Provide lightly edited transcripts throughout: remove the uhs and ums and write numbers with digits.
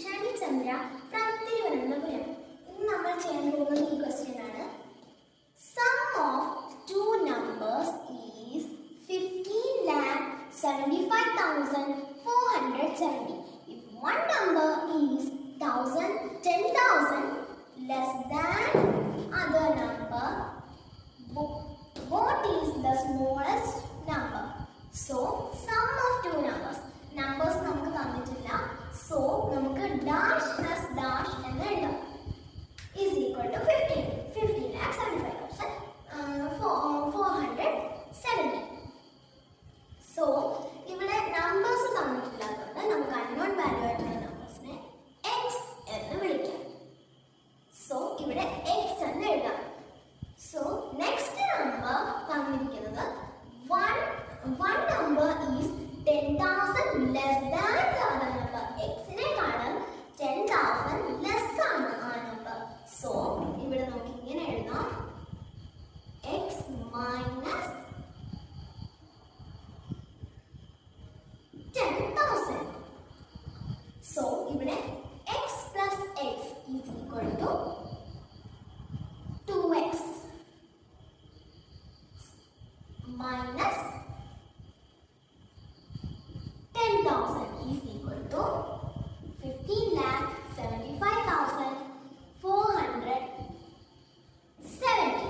Shani Chandra from Thiruvananthapuram. ഇന്ന് നമ്മൾ ചെയ്യാൻ പോകുന്ന ഈ ക്വസ്റ്റ്യൻ ആണ്. Sum of two numbers is 15,75,470. If one number is 1,000, 10,000 less than other number, what is the smallest number? So, sum of two numbers. Numbers നമുക്ക് തന്നിട്ടില്ല. So, നമുക്ക് dash plus dash എന്ന് എഴുതാം. Is equal to 15,75,470. So, ഇവിടെ numbers തന്നിട്ടില്ലാത്തതുകൊണ്ട് നമുക്ക് unknown value ആയിട്ടുള്ള നമ്പേഴ്സിനെ x എന്ന് വിളിക്കാം. So, ഇവിടെ x എന്ന് എഴുതാം. So, next number തന്നിരിക്കുന്നത് one number is 10,000 less than the other number. X നെക്കാളും 10,000 less ആണ് ആ നമ്പർ. So, ഇവിടെ നമുക്ക് ഇങ്ങനെ എഴുതാം x minus 10,000. So, ഇവിടെ x plus x is equal to 2x minus 10,000 is equal to 15,75,470.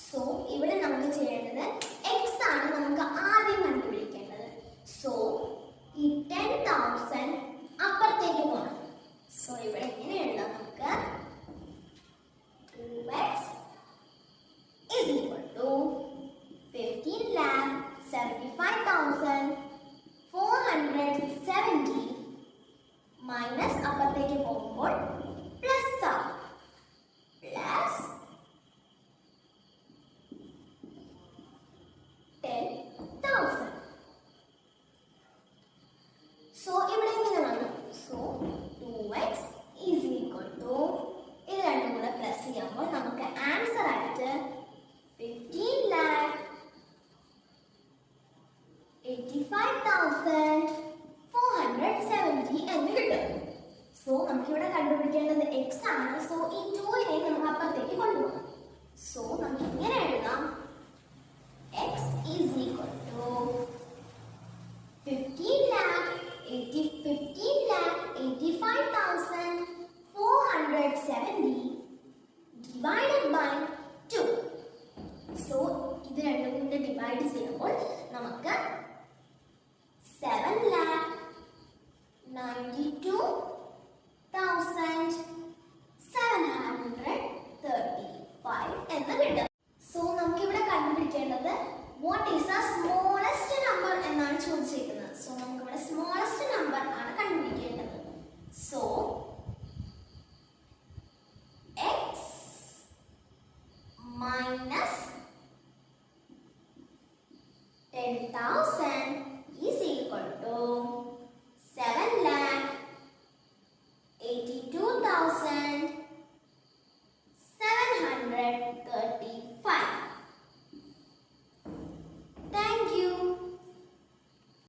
So, ഇവിടെ നമുക്ക് ചെയ്യേണ്ടത് x ആണ് നമുക്ക് ആദ്യം കണ്ടുപിടിക്കേണ്ടത്. So, ഈ 10,000 അപ്പുറത്തേക്ക് പോകണം. So, ഇവിടെ ഇങ്ങനെ എഴുതാം നമുക്ക് 2x is equal to 15,75,470 minus അപ്പുറത്തേക്ക് പോകുമ്പോൾ പ്ലസ് ആവും. പ്ലസ് 10,000. സോ ഇവിടെ ഇങ്ങനെ വന്നു. So 2x is equal to ഇത് രണ്ടും കൂടെ പ്ലസ് ചെയ്യുമ്പോൾ നമുക്ക് ആൻസർ ആയിട്ട് 15,85,470 എന്ന് കിട്ടും. സോ നമുക്കിവിടെ കണ്ടുപിടിക്കേണ്ടത് x ആണ്. സോ ഈ 2നെ നമുക്ക് അപ്പുറത്തേക്ക് കൊണ്ടുപോകാം. സോ നമുക്ക് ഇങ്ങനെ എഴുതാം x is equal to 15,85,470 divided by 2. So ഇത് രണ്ടും കൂടെ ഡിവൈഡ് ചെയ്യുമ്പോൾ നമുക്ക് 7,92,735 എന്ന് കിട്ടും. സോ നമുക്കിവിടെ കണ്ടുപിടിക്കേണ്ടത് what is the smallest number എന്നാണ് ചോദിച്ചിരിക്കുന്നത്. സോ നമുക്കിവിടെ സ്മോളസ്റ്റ് നമ്പർ ആണ് കണ്ടുപിടിക്കേണ്ടത്. So x minus 10,000 is equal to 7,82,470.